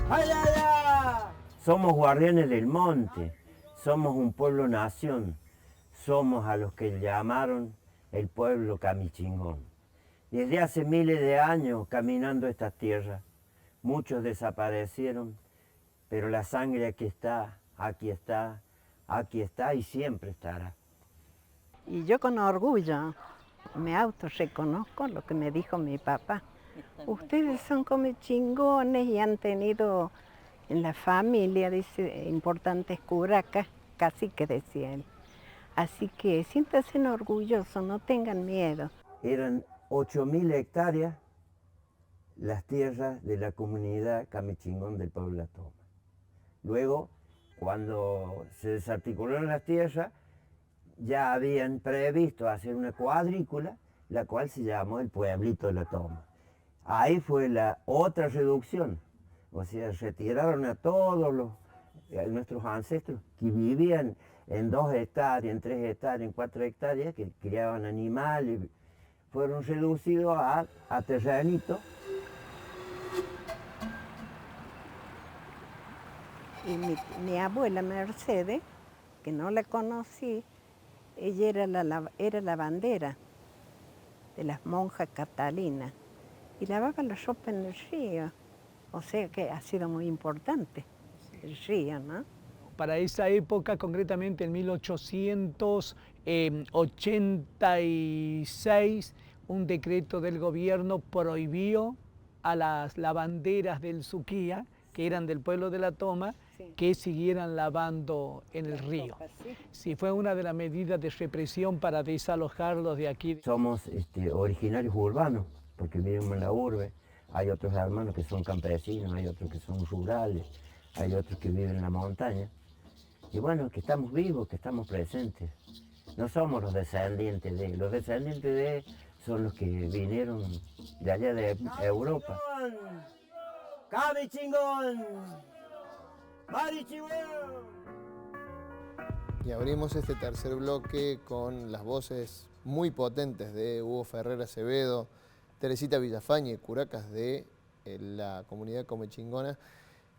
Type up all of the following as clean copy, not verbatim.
¡Ay, ay, ay! Somos guardianes del monte, somos un pueblo-nación, somos a los que llamaron el pueblo Camichingón. Desde hace miles de años caminando estas tierras, muchos desaparecieron, pero la sangre aquí está, aquí está, aquí está y siempre estará. Y yo con orgullo me autorreconozco lo que me dijo mi papá. Ustedes son como chingones y han tenido en la familia, dice, importantes curacas, casi que decía él. Así que siéntanse orgullosos, no tengan miedo. Eran 8.000 hectáreas las tierras de la comunidad Camichingón del pueblo de La Toma. Luego, cuando se desarticularon las tierras, ya habían previsto hacer una cuadrícula, la cual se llamó el pueblito de La Toma. Ahí fue la otra reducción, o sea, retiraron a todos nuestros ancestros que vivían en 2 hectáreas, en 3 hectáreas, en 4 hectáreas, que criaban animales, fueron reducidos a terrenitos. Y mi abuela Mercedes, que no la conocí, ella era la bandera de las monjas catalinas y lavaba la ropa en el río. O sea que ha sido muy importante el río, ¿no? Para esa época, concretamente en 1886, un decreto del gobierno prohibió a las lavanderas del Suquía, que eran del pueblo de La Toma, sí, que siguieran lavando en el río. Ropa, ¿sí? Sí, fue una de las medidas de represión para desalojarlos de aquí. Somos originarios urbanos, porque vivimos en la urbe. Hay otros hermanos que son campesinos, hay otros que son rurales, hay otros que viven en la montaña. Y bueno, que estamos vivos, que estamos presentes. No somos los descendientes de son los que vinieron de allá de Europa. ¡Camichingón! ¡Marichingón! Y abrimos este tercer bloque con las voces muy potentes de Hugo Ferrer Acevedo, Teresita Villafañe, curacas de la comunidad comechingona,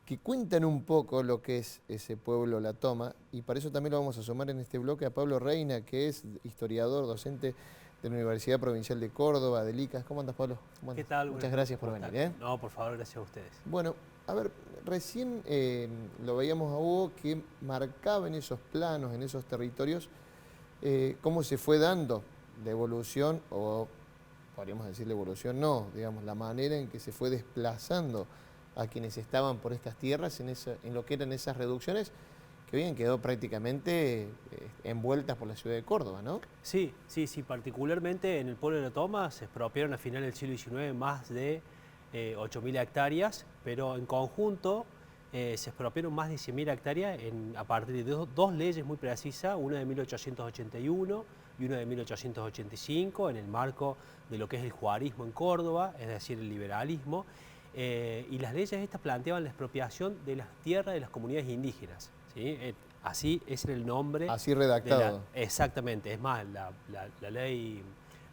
que cuentan un poco lo que es ese pueblo La Toma, y para eso también lo vamos a sumar en este bloque a Pablo Reina, que es historiador, docente de la Universidad Provincial de Córdoba, de Licas. ¿Cómo andas, Pablo? ¿Cómo andas? ¿Qué tal? Muchas gracias por venir. No, por favor, gracias a ustedes. Bueno, a ver, recién lo veíamos a Hugo que marcaba en esos planos, en esos territorios, cómo se fue dando la evolución, o podríamos decir la evolución, no, digamos, la manera en que se fue desplazando a quienes estaban por estas tierras en lo que eran esas reducciones, que bien quedó prácticamente envueltas por la ciudad de Córdoba, ¿no? Sí, particularmente en el pueblo de La Toma se expropiaron a finales del siglo XIX más de 8.000 hectáreas, pero en conjunto se expropiaron más de 100.000 hectáreas a partir de dos leyes muy precisas, una de 1881 y una de 1885, en el marco de lo que es el juarismo en Córdoba, es decir, el liberalismo. Y las leyes estas planteaban la expropiación de las tierras de las comunidades indígenas, ¿sí? Así es el nombre. Así redactado. Exactamente, es más, la ley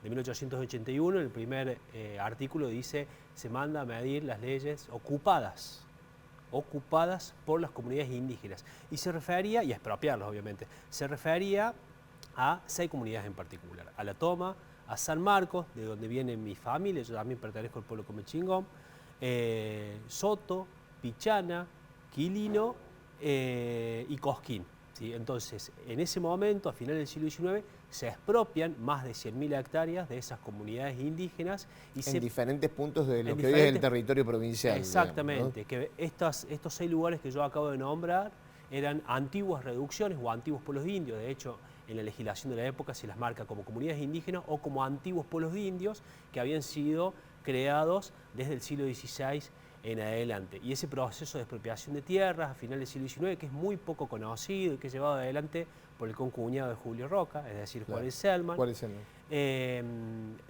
de 1881, el primer artículo dice, se manda a medir las leyes ocupadas por las comunidades indígenas. Y se refería, y a expropiarlas obviamente, se refería a 6 comunidades en particular, a La Toma, a San Marcos, de donde viene mi familia, yo también pertenezco al pueblo comechingón, Soto, Pichana, Quilino y Cosquín. ¿Sí? Entonces, en ese momento, a finales del siglo XIX, se expropian más de 100.000 hectáreas de esas comunidades indígenas. Y diferentes puntos de lo que hoy es el territorio provincial. Exactamente, digamos, ¿no? Que estos 6 lugares que yo acabo de nombrar eran antiguas reducciones o antiguos pueblos indios. De hecho, en la legislación de la época se las marca como comunidades indígenas o como antiguos pueblos indios que habían sido creados desde el siglo XVI en adelante. Y ese proceso de expropiación de tierras a finales del siglo XIX, que es muy poco conocido y que es llevado adelante por el concuñado de Julio Roca, es decir, claro. Juárez Selman.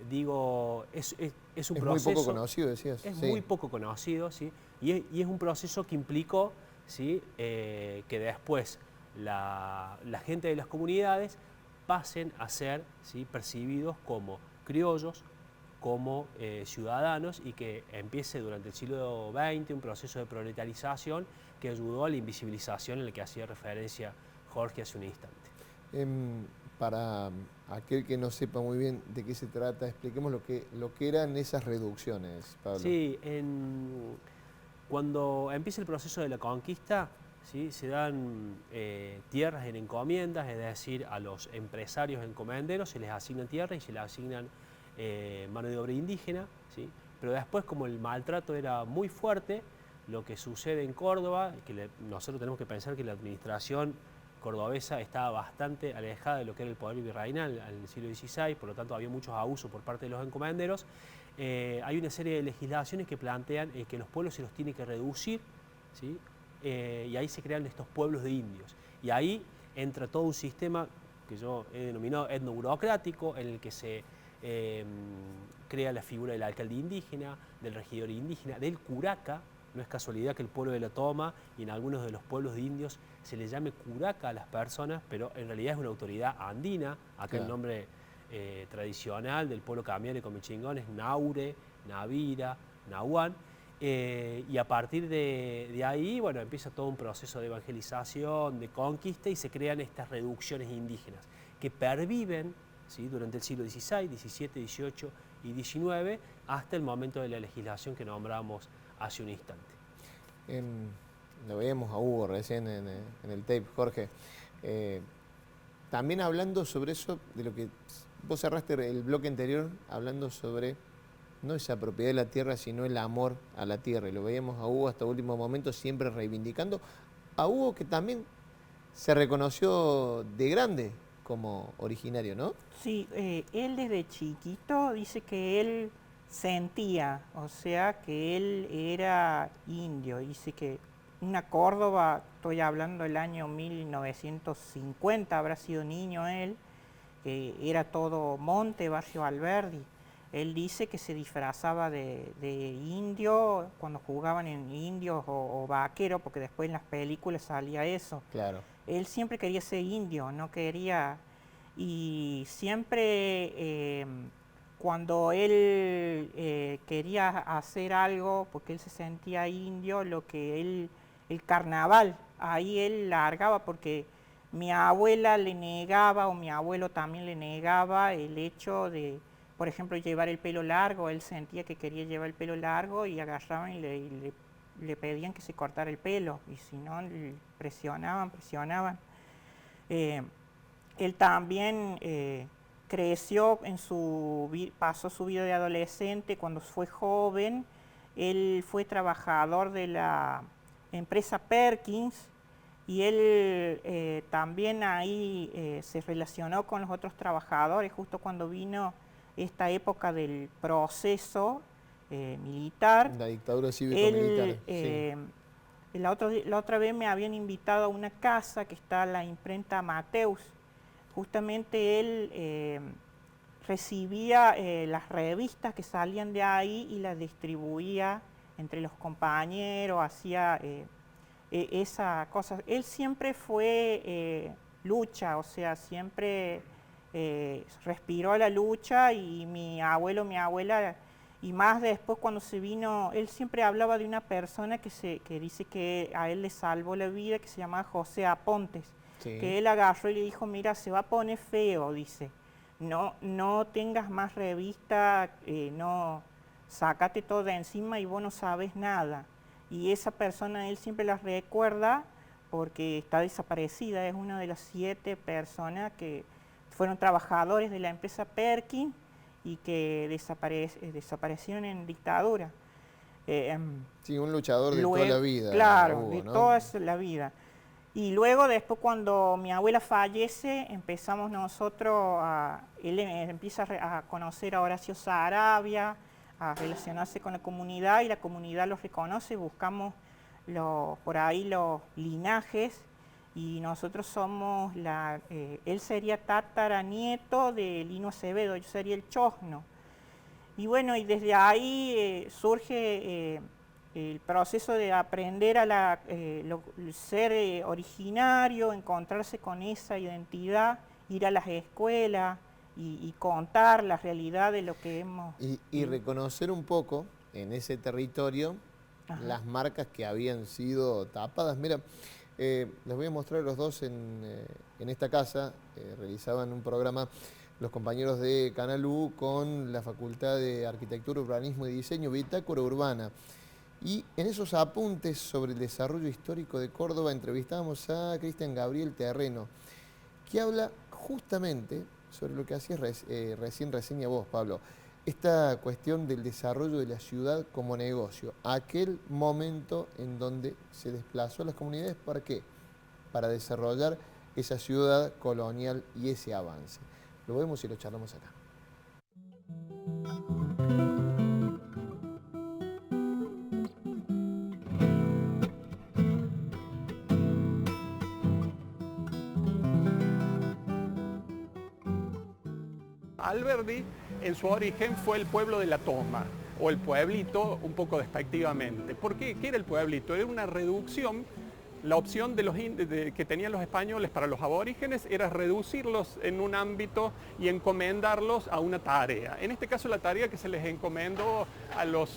Digo, es un proceso... muy poco conocido, decías. Es muy poco conocido, ¿sí? Y es un proceso que implicó, ¿sí? Que después la gente de las comunidades pasen a ser, ¿sí? Percibidos como criollos, como ciudadanos, y que empiece durante el siglo XX un proceso de proletarización que ayudó a la invisibilización en la que hacía referencia Jorge hace un instante. Para aquel que no sepa muy bien de qué se trata, expliquemos lo que eran esas reducciones, Pablo. Sí, cuando empieza el proceso de la conquista, ¿sí?, se dan tierras en encomiendas, es decir, a los empresarios encomenderos se les asignan tierras y se les asignan mano de obra indígena, ¿sí? Pero después, como el maltrato era muy fuerte, lo que sucede en Córdoba, que nosotros tenemos que pensar que la administración cordobesa estaba bastante alejada de lo que era el poder virreinal en el siglo XVI, por lo tanto había muchos abusos por parte de los encomenderos. Hay una serie de legislaciones que plantean que los pueblos se los tiene que reducir, ¿sí? Y ahí se crean estos pueblos de indios. Y ahí entra todo un sistema que yo he denominado etnoburocrático, en el que se crea la figura del alcalde indígena, del regidor indígena, del curaca. No es casualidad que el pueblo de la Toma y en algunos de los pueblos de indios se le llame curaca a las personas, pero en realidad es una autoridad andina. Acá el nombre tradicional del pueblo camiare comechingón es Naure, Navira, Nahuán. Y a partir de ahí, bueno, empieza todo un proceso de evangelización, de conquista, y se crean estas reducciones indígenas que perviven, ¿sí?, durante el siglo XVI, XVII, XVIII y XIX hasta el momento de la legislación que nombramos hace un instante. Lo veíamos a Hugo recién en el tape, Jorge. También hablando sobre eso, de lo que vos cerraste el bloque anterior, hablando sobre no esa propiedad de la tierra, sino el amor a la tierra. Y lo veíamos a Hugo hasta último momento siempre reivindicando. A Hugo, que también se reconoció de grande como originario, ¿no? Sí, él desde chiquito dice que él sentía, o sea, que él era indio. Dice que una Córdoba, estoy hablando del año 1950, habrá sido niño él, que era todo monte, barrio Alberdi. Él dice que se disfrazaba de indio cuando jugaban en indios o vaquero, porque después en las películas salía eso. Claro. Él siempre quería ser indio, no quería... Y siempre cuando él quería hacer algo, porque él se sentía indio, el carnaval, ahí él largaba, porque mi abuela le negaba, o mi abuelo también le negaba el hecho de, por ejemplo, llevar el pelo largo. Él sentía que quería llevar el pelo largo y agarraban y le pedían que se cortara el pelo, y si no, presionaban. Él también creció, pasó su vida de adolescente. Cuando fue joven, él fue trabajador de la empresa Perkins, y él también ahí se relacionó con los otros trabajadores justo cuando vino esta época del proceso militar. La dictadura cívico-militar. La otra vez me habían invitado a una casa que está la imprenta Mateus. Justamente él recibía las revistas que salían de ahí y las distribuía entre los compañeros, hacía esa cosa. Él siempre fue lucha, o sea, siempre respiró la lucha, y mi abuelo, mi abuela, y más después cuando se vino, él siempre hablaba de una persona que dice que a él le salvó la vida, que se llamaba José Apontes. Sí. Que él agarró y le dijo: mira, se va a poner feo, dice, no tengas más revista, no, sácate todo de encima y vos no sabes nada. Y esa persona él siempre la recuerda porque está desaparecida. Es una de las 7 personas que fueron trabajadores de la empresa Perkins y que desaparecieron en dictadura. Sí, un luchador de toda la vida. Claro, Hugo, de toda la vida. Y luego, después, cuando mi abuela fallece, empezamos nosotros él empieza a conocer a Horacio Saravia, a relacionarse con la comunidad, y la comunidad los reconoce. Buscamos por ahí los linajes, y nosotros somos él sería tataranieto de Lino Acevedo, yo sería el chosno. Y bueno, y desde ahí surge el proceso de aprender a ser originario, encontrarse con esa identidad, ir a las escuelas, y contar la realidad de lo que hemos... Y reconocer un poco en ese territorio las marcas que habían sido tapadas. Mira, les voy a mostrar a los dos en esta casa. Realizaban un programa los compañeros de Canal U con la Facultad de Arquitectura, Urbanismo y Diseño, Bitácora Urbana. Y en esos apuntes sobre el desarrollo histórico de Córdoba entrevistábamos a Cristian Gabriel Terreno, que habla justamente sobre lo que hacías recién reseña vos, Pablo, esta cuestión del desarrollo de la ciudad como negocio, aquel momento en donde se desplazó a las comunidades, ¿para qué? Para desarrollar esa ciudad colonial y ese avance. Lo vemos y lo charlamos acá. Alberdi, en su origen, fue el pueblo de la Toma, o el pueblito, un poco despectivamente. ¿Por qué? ¿Qué era el pueblito? Era una reducción. La opción que tenían los españoles para los aborígenes era reducirlos en un ámbito y encomendarlos a una tarea. En este caso, la tarea que se les encomendó a los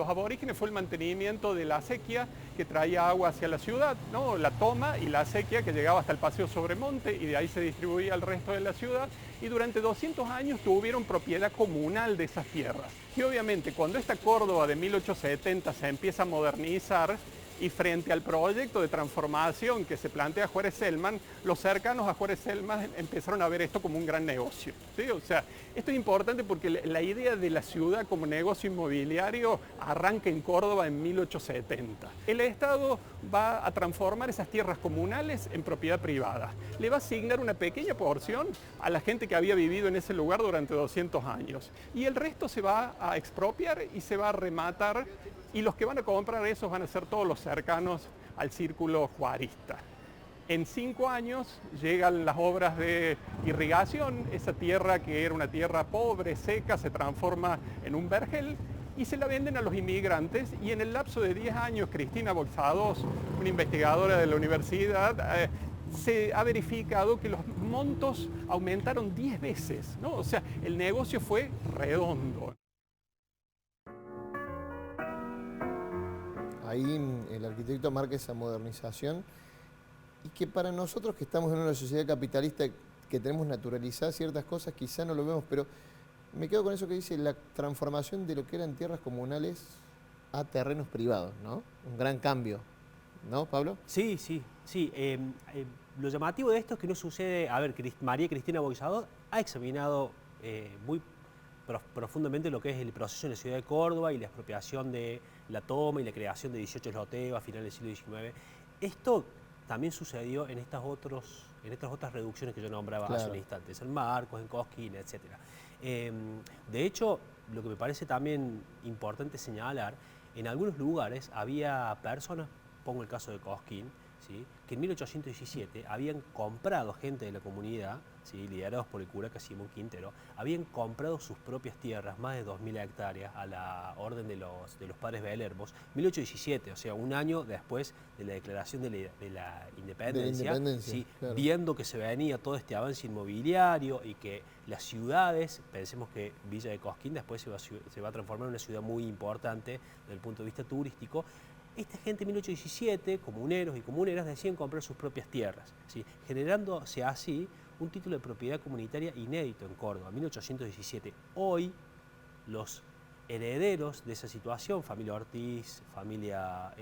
aborígenes fue el mantenimiento de la acequia que traía agua hacia la ciudad, ¿no? La toma y la acequia que llegaba hasta el Paseo Sobremonte y de ahí se distribuía al resto de la ciudad. Y durante 200 años tuvieron propiedad comunal de esas tierras. Y obviamente cuando esta Córdoba de 1870 se empieza a modernizar, y frente al proyecto de transformación que se plantea Juárez Celman, los cercanos a Juárez Celman empezaron a ver esto como un gran negocio, ¿sí? O sea, esto es importante porque la idea de la ciudad como negocio inmobiliario arranca en Córdoba en 1870. El Estado va a transformar esas tierras comunales en propiedad privada. Le va a asignar una pequeña porción a la gente que había vivido en ese lugar durante 200 años. Y el resto se va a expropiar y se va a rematar. Y los que van a comprar esos van a ser todos los cercanos al círculo juarista. En 5 años llegan las obras de irrigación, esa tierra que era una tierra pobre, seca, se transforma en un vergel y se la venden a los inmigrantes. Y en el lapso de 10 años, Cristina Bolsados, una investigadora de la universidad, se ha verificado que los montos aumentaron 10 veces, ¿no? O sea, el negocio fue redondo. Ahí el arquitecto marca esa modernización y que para nosotros que estamos en una sociedad capitalista que tenemos naturalizadas ciertas cosas, quizá no lo vemos, pero me quedo con eso que dice la transformación de lo que eran tierras comunales a terrenos privados, ¿no? Un gran cambio, ¿no, Pablo? Sí. Lo llamativo de esto es que no sucede. A ver, María Cristina Boixador ha examinado muy profundamente lo que es el proceso en la ciudad de Córdoba y la expropiación de la toma y la creación de 18 loteos a finales del siglo XIX. Esto también sucedió en estas otras reducciones que yo nombraba hace un instante, en Marcos, en Cosquín, etc. De hecho, lo que me parece también importante señalar, en algunos lugares había personas, pongo el caso de Cosquín, ¿sí?, que en 1817 habían comprado, gente de la comunidad, ¿sí?, liderados por el cura Simón Quintero, habían comprado sus propias tierras, más de 2.000 hectáreas, a la orden de los padres Belermos, 1817, o sea, un año después de la declaración de la independencia, ¿sí?, claro, viendo que se venía todo este avance inmobiliario y que las ciudades, pensemos que Villa de Cosquín después se va a transformar en una ciudad muy importante desde el punto de vista turístico. Esta gente en 1817, comuneros y comuneras, decían comprar sus propias tierras, ¿sí?, generándose así un título de propiedad comunitaria inédito en Córdoba, 1817. Hoy, los herederos de esa situación, familia Ortiz, familia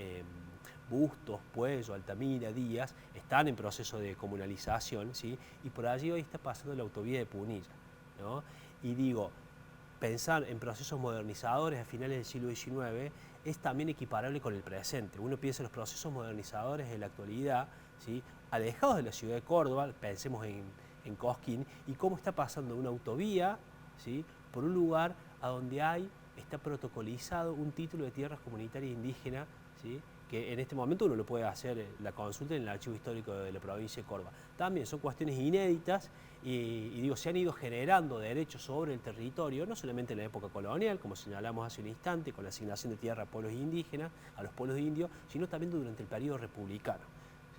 Bustos, Puello, Altamira, Díaz, están en proceso de comunalización, ¿sí?, y por allí hoy está pasando la autovía de Punilla, ¿no? Y digo, pensar en procesos modernizadores a finales del siglo XIX es también equiparable con el presente. Uno piensa en los procesos modernizadores de la actualidad, ¿sí?, alejados de la ciudad de Córdoba, pensemos en Cosquín, y cómo está pasando una autovía, ¿sí?, por un lugar a donde está protocolizado un título de tierras comunitarias indígenas, ¿sí?, que en este momento uno lo puede hacer la consulta en el archivo histórico de la provincia de Córdoba. También son cuestiones inéditas y digo, se han ido generando derechos sobre el territorio, no solamente en la época colonial, como señalamos hace un instante, con la asignación de tierra a pueblos indígenas, a los pueblos indios, sino también durante el periodo republicano,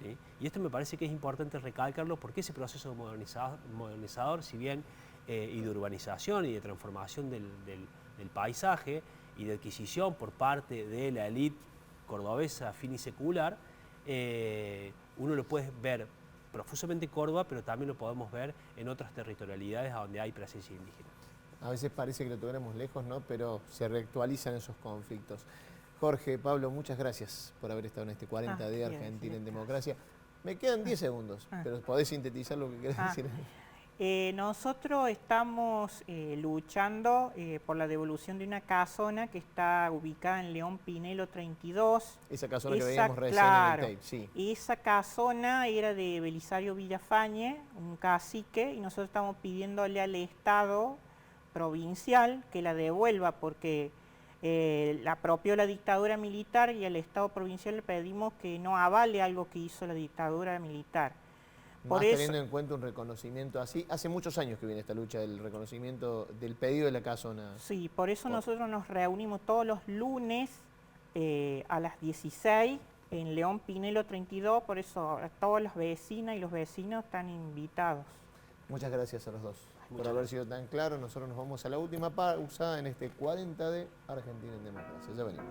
¿sí? Y esto me parece que es importante recalcarlo porque ese proceso modernizador, si bien y de urbanización y de transformación del paisaje y de adquisición por parte de la élite cordobesa finisecular, uno lo puede ver profusamente en Córdoba, pero también lo podemos ver en otras territorialidades donde hay presencia indígena. A veces parece que lo tuviéramos lejos, ¿no? Pero se reactualizan esos conflictos. Jorge, Pablo, muchas gracias por haber estado en este 40 de Argentina en Democracia. Me quedan 10 segundos, pero podés sintetizar lo que querés decir. Nosotros estamos luchando por la devolución de una casona que está ubicada en León Pinelo 32. Esa casona que veíamos recién en el tape, sí. Esa casona era de Belisario Villafañe, un cacique, y nosotros estamos pidiéndole al Estado provincial que la devuelva porque la apropió la dictadura militar y al Estado provincial le pedimos que no avale algo que hizo la dictadura militar. Más teniendo en cuenta un reconocimiento así. Hace muchos años que viene esta lucha del reconocimiento del pedido de la casona. Sí, por eso nosotros nos reunimos todos los lunes a las 16 en León Pinelo 32, por eso a todas las vecinas y los vecinos están invitados. Muchas gracias a los dos por haber sido tan claros. Nosotros nos vamos a la última pausa en este 40 de Argentina en Democracia. Ya venimos.